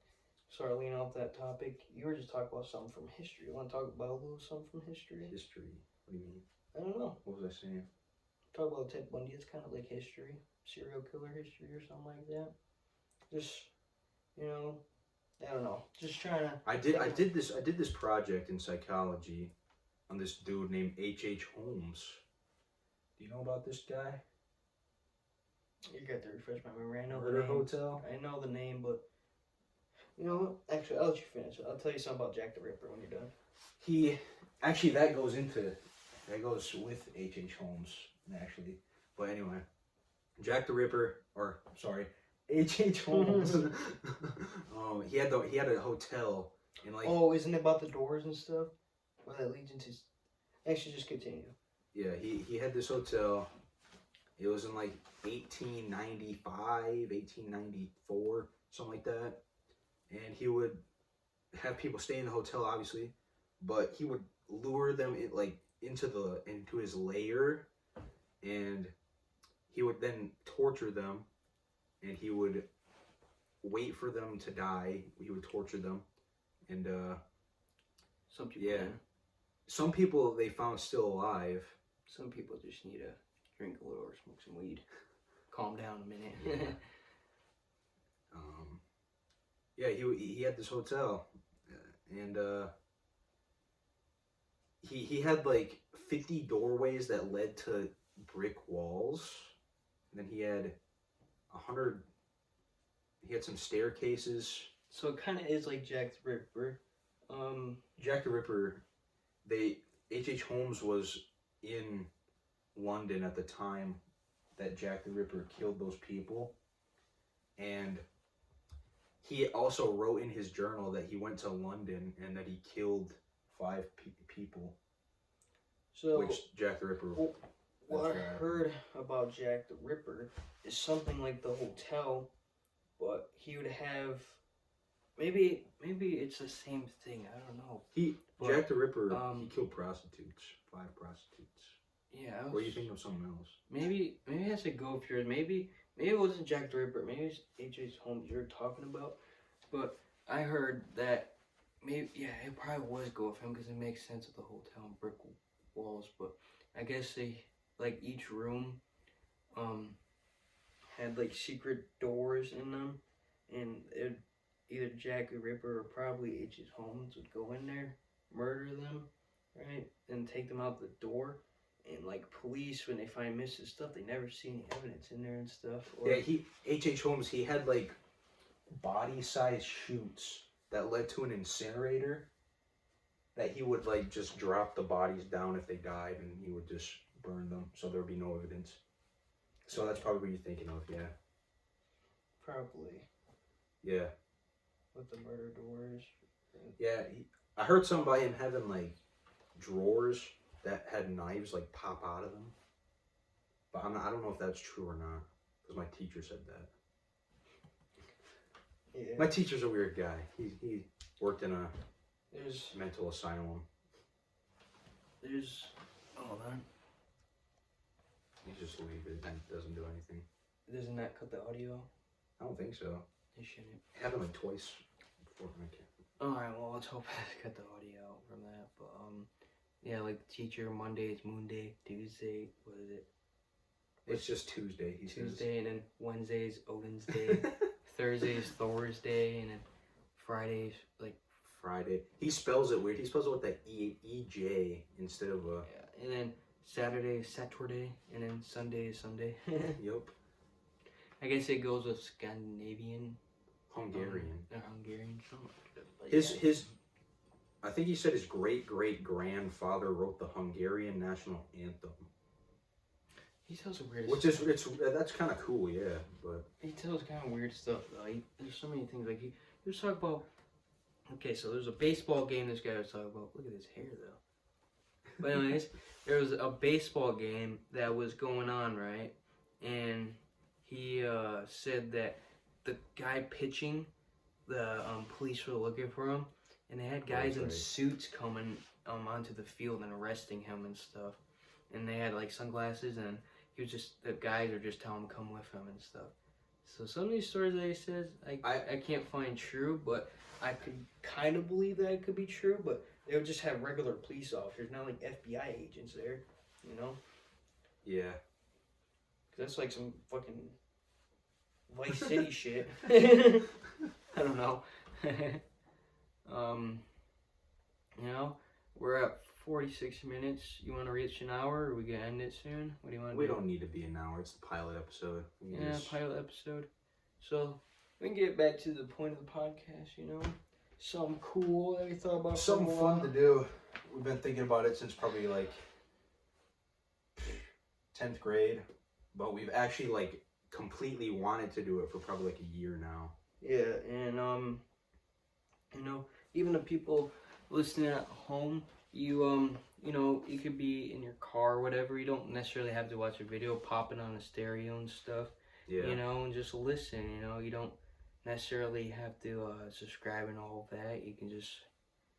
Sorry, leaning off that topic. You were just talking about something from history. You want to talk about a little something from history? History. What do you mean? I don't know. What was I saying? Talk about Ted Bundy. It's kind of like history, serial killer history or something like that. Just, I don't know. Just trying to. I did this project in psychology on this dude named H.H. Holmes. Do you know about this guy? You got to refresh my memory. I know Murder the name. Hotel. I know the name, but you know what? Actually, I'll let you finish. I'll tell you something about Jack the Ripper when you're done. That goes with H.H. Holmes actually. But anyway, Jack the Ripper, or sorry, H.H. Holmes. He had a hotel in like. Oh, isn't it about the doors and stuff? Well, that leads into. Actually, just continue. Yeah, he had this hotel. It was in like 1895, 1894, something like that. And he would have people stay in the hotel, obviously, but he would lure them into his lair, and he would then torture them, and he would wait for them to die. He would torture them, and some people. Yeah, some people they found still alive. Some people just need to drink a little or smoke some weed. Calm down a minute. Yeah, he had this hotel, and he had like 50 doorways that led to brick walls, and then he had 100. He had some staircases. So it kind of is like Jack the Ripper. Jack the Ripper. H.H. Holmes was in London at the time that Jack the Ripper killed those people, and he also wrote in his journal that he went to London and that he killed 5 people. So which Jack the Ripper. What I heard about Jack the Ripper is something like the hotel, but he would have maybe it's the same thing. I don't know. Jack the Ripper he killed prostitutes, 5 prostitutes. Yeah. Or you think of something else? Maybe I should go for it. Maybe it wasn't Jack the Ripper. Maybe it's H.H. Holmes you're talking about. But I heard that it probably was go with him because it makes sense with the hotel and brick walls. But I guess they like each room had like secret doors in them, and either Jack the Ripper or probably H.H. Holmes would go in there, murder them, right, and take them out the door. And like police, when they find missing stuff, they never see any evidence in there and stuff. Yeah, H.H. Holmes, he had like body-sized chutes that led to an incinerator that he would like just drop the bodies down if they died, and he would just burn them so there would be no evidence. So that's probably what you're thinking of, yeah. Probably. Yeah. With the murder doors. Yeah, I heard something about him having like drawers that had knives like pop out of them, but I don't know if that's true or not because my teacher said that. Yeah. My teacher's a weird guy. He worked in a mental asylum. Hold on. You just leave it and it doesn't do anything. Doesn't that cut the audio? I don't think so. It shouldn't. It happened like twice before. Alright, well let's hope I cut the audio out from that. But yeah, like the teacher, Monday it's Moon Day, Tuesday, what is it? It's just Tuesday, he says. Tuesday, and then Wednesday's Odin's Day, Thursday's Thor's Day, and then Friday's like Friday. He spells it weird. He spells it with that EJ instead of a. Yeah, and then Saturday is Saturday, and then Sunday is Sunday. Yep. I guess it goes with Scandinavian. Hungarian. Hungarian, something like that. But His I think he said his great-great-grandfather wrote the Hungarian national anthem. He tells the weirdest Which is, that's kind of cool, yeah, but... He tells kind of weird stuff, though. There's so many things, like, he was talking about... Okay, so there's a baseball game this guy was talking about. Look at his hair, though. But anyways, there was a baseball game that was going on, right? And he said that the guy pitching, the police were looking for him, and they had guys in suits coming onto the field and arresting him and stuff. And they had, like, sunglasses, and he was just, the guys are just telling him to come with him and stuff. So some of these stories that he says, I can't find true, but I could kind of believe that it could be true, but they would just have regular police officers, not like FBI agents there, you know? Yeah. Because that's like some fucking Vice City shit. I don't know. You know, we're at 46 minutes. You want to reach an hour, or we gonna end it soon? What do you want to do? We don't need to be an hour. It's the pilot episode. Yeah, pilot episode. So we can get back to the point of the podcast. You know, something cool that we thought about. Something fun to do. We've been thinking about it since probably like 10th grade, but we've actually like completely wanted to do it for probably like a year now. Yeah, and you know, even the people listening at home, you know, you could be in your car or whatever. You don't necessarily have to watch a video, popping on a stereo and stuff. Yeah. You know, and just listen. You know, you don't necessarily have to subscribe and all of that. You can just,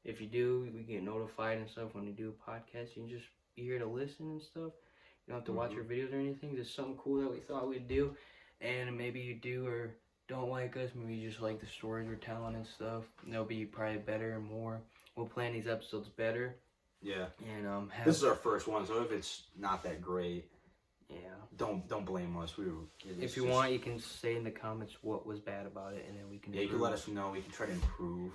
if you do, we get notified and stuff when we do a podcast. You can just be here to listen and stuff. You don't have to watch your videos or anything. Just something cool that we thought we'd do, and maybe you do or don't like us. Maybe you just like the stories we're telling and stuff. They'll be probably better and more. We'll plan these episodes better. Yeah. And this is our first one, so if it's not that great, yeah, don't blame us. If you want, you can say in the comments what was bad about it, and then we can. Yeah, you can let us know. We can try to improve.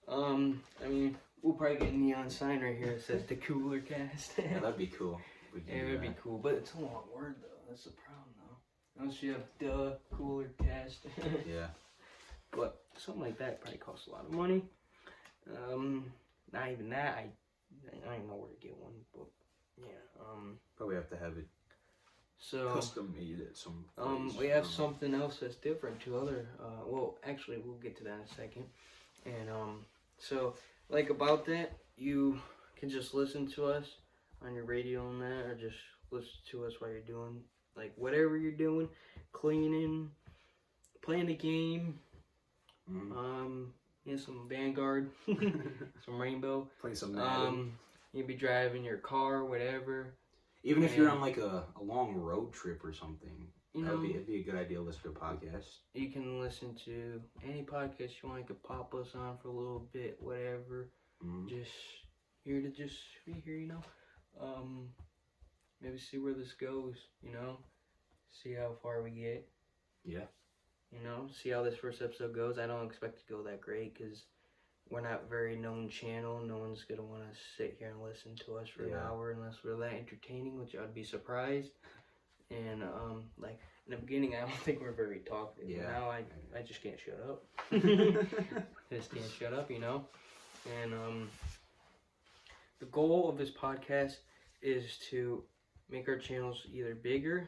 I mean, we'll probably get a neon sign right here that says DaCoolerCast. Yeah, that'd be cool. Yeah, it would be cool, but it's a long word though. That's the problem though. Unless you have DaCoolerCast. Yeah. But something like that probably costs a lot of money. Not even that. I don't know where to get one, but yeah. Probably have to have it custom made at some place. We have something else that's different to other. Well, actually, we'll get to that in a second. And so like about that, you can just listen to us on your radio and that, or just listen to us while you're doing like whatever you're doing, cleaning, playing a game. Yeah, some Vanguard, some Rainbow. Play some Madden. You'd be driving your car, whatever. Even if you're on like a long road trip or something, you know, it'd be a good idea to listen to a podcast. You can listen to any podcast you want. You could pop us on for a little bit, whatever. Just here to just be here, you know. Maybe see where this goes, you know. See how far we get. Yeah. You know, see how this first episode goes. I don't expect it to go that great because we're not a very known channel. No one's going to want to sit here and listen to us for an hour unless we're that entertaining, which I'd be surprised. And, like, in the beginning, I don't think we're very talkative. Yeah. Now I just can't shut up. I just can't shut up, you know. And the goal of this podcast is to make our channels either bigger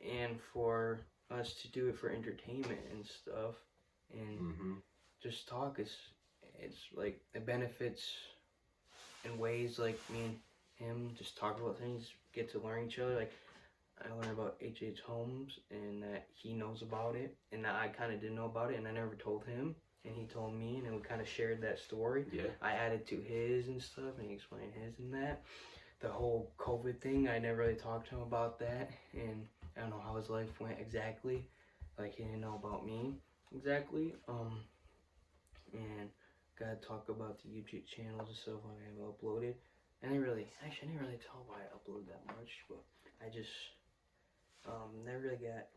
and for us to do it for entertainment and stuff, and just talk. It's like it benefits in ways like me and him just talk about things, get to learn each other. Like I learned about H.H. Holmes and that he knows about it, and that I kind of didn't know about it, and I never told him, and he told me, and then we kind of shared that story. Yeah. I added to his and stuff, and he explained his and that. The whole COVID thing, I never really talked to him about that, and I don't know how his life went exactly. Like he didn't know about me exactly. And gotta talk about the YouTube channels and stuff I have uploaded. And I didn't really tell why I uploaded that much, but I just never really got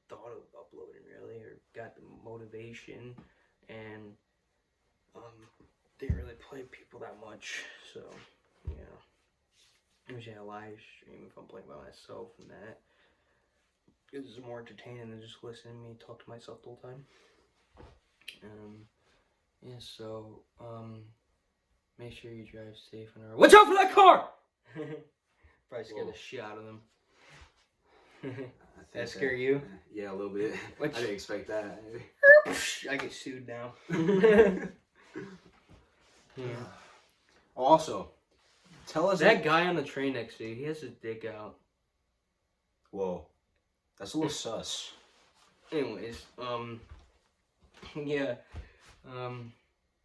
thought of uploading really, or got the motivation, and didn't really play people that much. So yeah. Usually I live stream if I'm playing by myself and that. It's more entertaining than just listening to me talk to myself the whole time. Yeah, so, make sure you drive safe on our... Watch out for that car! Probably scared the shit out of them. That scare you? Yeah, a little bit. I didn't expect that. I get sued now. Yeah. Also, tell us... That guy on the train next to you, he has his dick out. Whoa. That's a little sus. Anyways, yeah.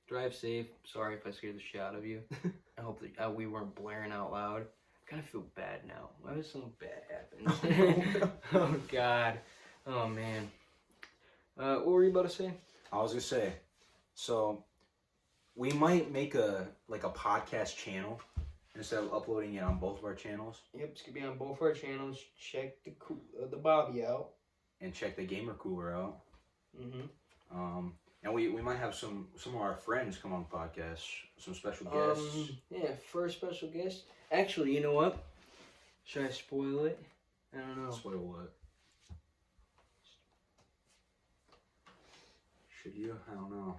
Drive safe. Sorry if I scared the shit out of you. I hope that we weren't blaring out loud. I kind of feel bad now. Why did something bad happen? Oh, God. Oh, man. What were you about to say? I was going to say, so we might make a podcast channel instead of uploading it on both of our channels. Yep, it's going to be on both our channels. Check the Bobby out. And check the Gamer Cooler out. Mm-hmm. And we might have some of our friends come on the podcast, some special guests. Yeah, first special guest. Actually, you know what? Should I spoil it? I don't know. Spoil what? Should you? I don't know.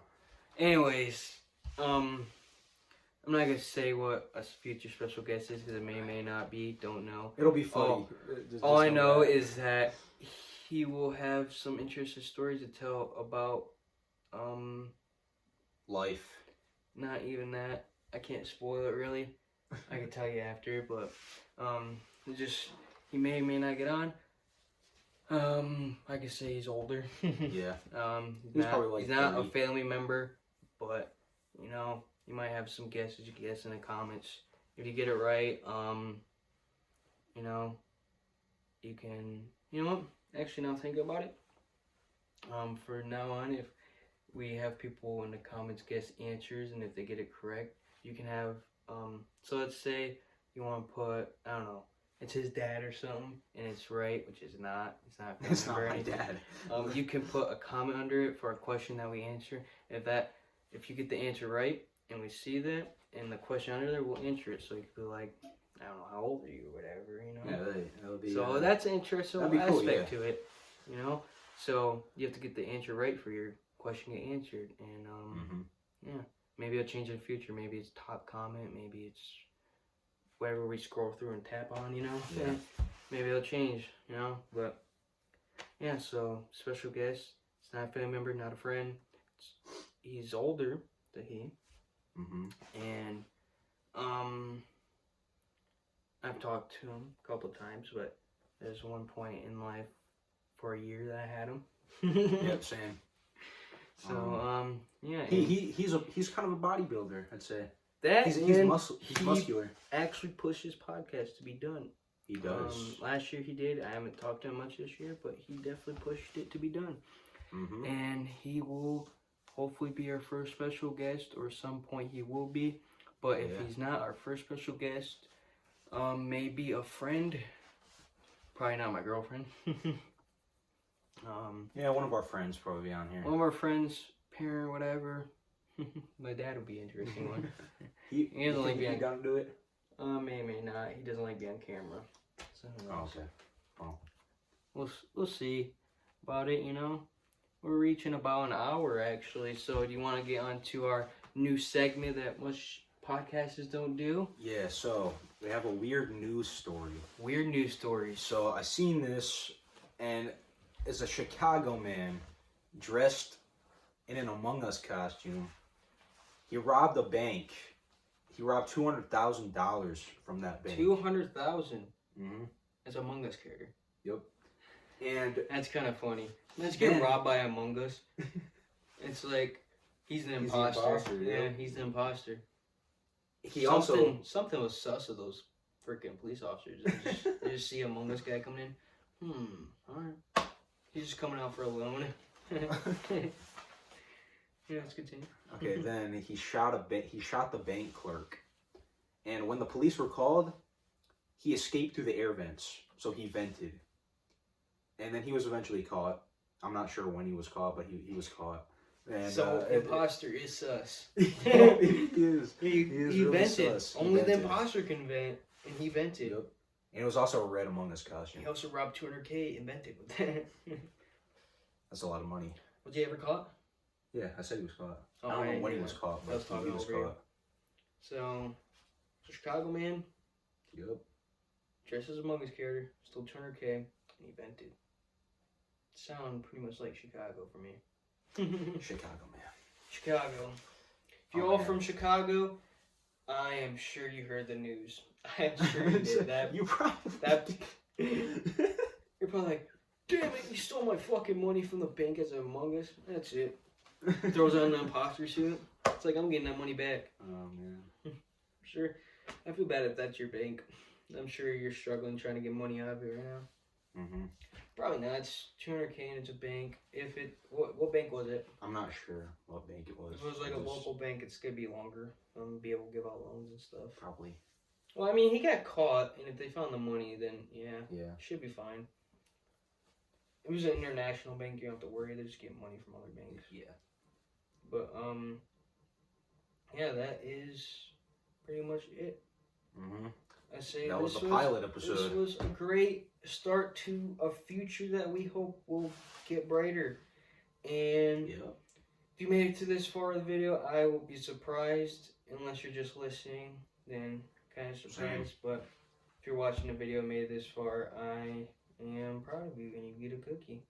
Anyways, I'm not gonna say what a future special guest is because it may not be. Don't know. It'll be funny. All I know is that he will have some interesting stories to tell about life. Not even that. I can't spoil it really. I can tell you after, but just he may or may not get on. I can say he's older. Yeah. He's probably like he's not 30. a family member, but you know, you might have some guesses you can guess in the comments. If you get it right, you know, you can, you know what? Actually, now think about it. For now on, if we have people in the comments guess answers, and if they get it correct, you can have, so let's say you want to put, I don't know, it's his dad or something, and it's right, which is not, It's not my dad. You can put a comment under it for a question that we answer. If you get the answer right, and we see that, and the question under there, we'll answer it, so you can be like, I don't know, how old are you, or whatever, you know? Yeah, that'll be... So that's an interesting cool, aspect to it, you know? So you have to get the answer right for your question to get answered, and yeah, maybe it'll change in the future. Maybe it's top comment, maybe it's whatever we scroll through and tap on, you know? Yeah. Maybe it'll change, you know? But yeah, so special guest. It's not a family member, not a friend. He's older than he. And I've talked to him a couple times, but there's one point in life for a year that I had him. Yep, same. So yeah, he's kind of a bodybuilder, I'd say. He's muscular. Actually pushed his podcast to be done. He does. Last year he did. I haven't talked to him much this year, but he definitely pushed it to be done. And he will hopefully be our first special guest, or some point he will be. But if he's not our first special guest, maybe a friend. Probably not my girlfriend. Yeah, one of our friends probably on here. One of our friends, parent, whatever. My dad would be an interesting one. He doesn't like being down to do it? Maybe not. He doesn't like being on camera. So who knows? Okay. Oh. We'll see about it, you know. We're reaching about an hour actually. So do you want to get on to our new segment that most podcasters don't do? Yeah, so we have a weird news story. Weird news stories. So I seen this, and it's a Chicago man dressed in an Among Us costume. He robbed a bank. He robbed $200,000 from that bank. 200,000. As Among Us character. Yep. And that's kind of funny. Let's get robbed by Among Us. It's like he's an imposter. Yeah, he's the imposter. Something was sus of those freaking police officers. They just see Among Us guy coming in. All right. He's just coming out for a loan. Yeah, let's continue. Okay, then he shot the bank clerk, and when the police were called, he escaped through the air vents. So he vented, and then he was eventually caught. I'm not sure when he was caught, but he was caught. And, so imposter is sus. He is. He really vented. sus. Only the imposter can vent. And he vented. Yep. And it was also a Red Among Us costume. He also robbed 200K and vented with that. That's a lot of money. Was he ever caught? Yeah, I said he was caught. Oh, I don't know when he was caught, but he was caught. So Chicago man. Yep. Dressed as Among Us character, stole 200K, and he vented. Sound pretty much like Chicago for me. Chicago man. Chicago. If you're all from Chicago, I am sure you heard the news. I am sure you did that. You probably You're probably like, damn it, you stole my fucking money from the bank as Among Us. That's it. Throws on the imposter suit. It's like, I'm getting that money back. Oh, man. Sure. I feel bad if that's your bank. I'm sure you're struggling trying to get money out of it right now. Mm-hmm. Probably not. It's 200K and it's a bank. If it, what bank was it? I'm not sure what bank it was. If it was like a local bank, it's gonna be longer. Be able to give out loans and stuff. Probably. Well, I mean, he got caught, and if they found the money, then yeah, should be fine. It was an international bank. You don't have to worry. They just get money from other banks. Yeah. But yeah, that is pretty much it. Mm-hmm. I say that was the pilot episode. This was a great start to a future that we hope will get brighter. And if you made it to this far of the video, I will be surprised. Unless you're just listening, then kind of surprised. But if you're watching the video and made it this far, I am proud of you, and you get a cookie.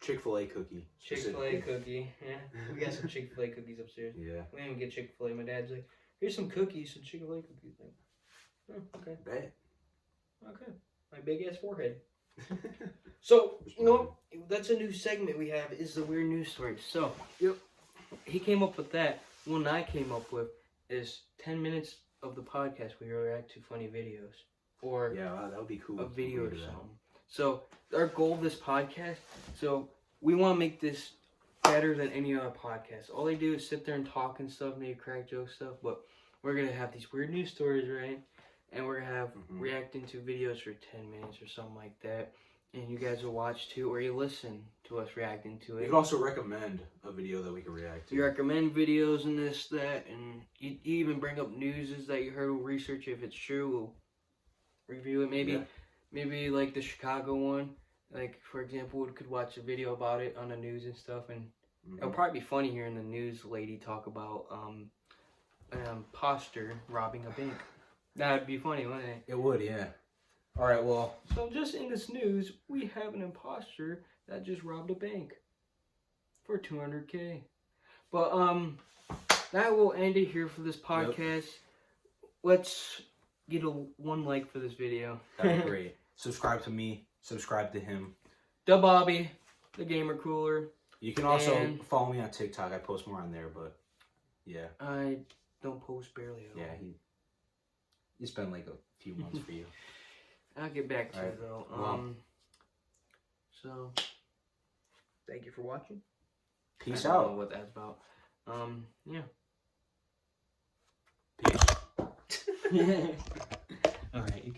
Chick-fil-A cookie. Chick-fil-A cookie. Yeah, we got some Chick-fil-A cookies upstairs. Yeah. We didn't even get Chick-fil-A. My dad's like, here's some cookies, some Chick-fil-A cookies. Like, oh, okay. Bet. Okay. My big ass forehead. So, you know, that's a new segment we have, is the weird news stories. So, he came up with that. One I came up with is 10 minutes of the podcast we react to funny videos. Or that would be cool. A video or something. So, our goal of this podcast, so we want to make this better than any other podcast. All they do is sit there and talk and stuff, maybe crack jokes stuff, but we're going to have these weird news stories, right? And we're going to have reacting to videos for 10 minutes or something like that. And you guys will watch too, or you listen to us reacting to it. You can also recommend a video that we can react to. You recommend videos and this, that, and you even bring up news that you heard. We'll research if it's true. We'll review it. Maybe like the Chicago one. Like, for example, we could watch a video about it on the news and stuff. And it'll probably be funny hearing the news lady talk about an imposter robbing a bank. That would be funny, wouldn't it? It would, yeah. All right, well. So just in this news, we have an imposter that just robbed a bank for 200K. But that will end it here for this podcast. Let's get a 1 like for this video. That'd be great. Subscribe to me. Subscribe to him. The Bobby, the Gamer Cooler. You can also follow me on TikTok. I post more on there, but yeah. I don't post barely at all. Yeah, it's been like a few months for you. I'll get back to it though. So thank you for watching. Peace out. out. I don't know what that's about. Yeah. Peace. All right.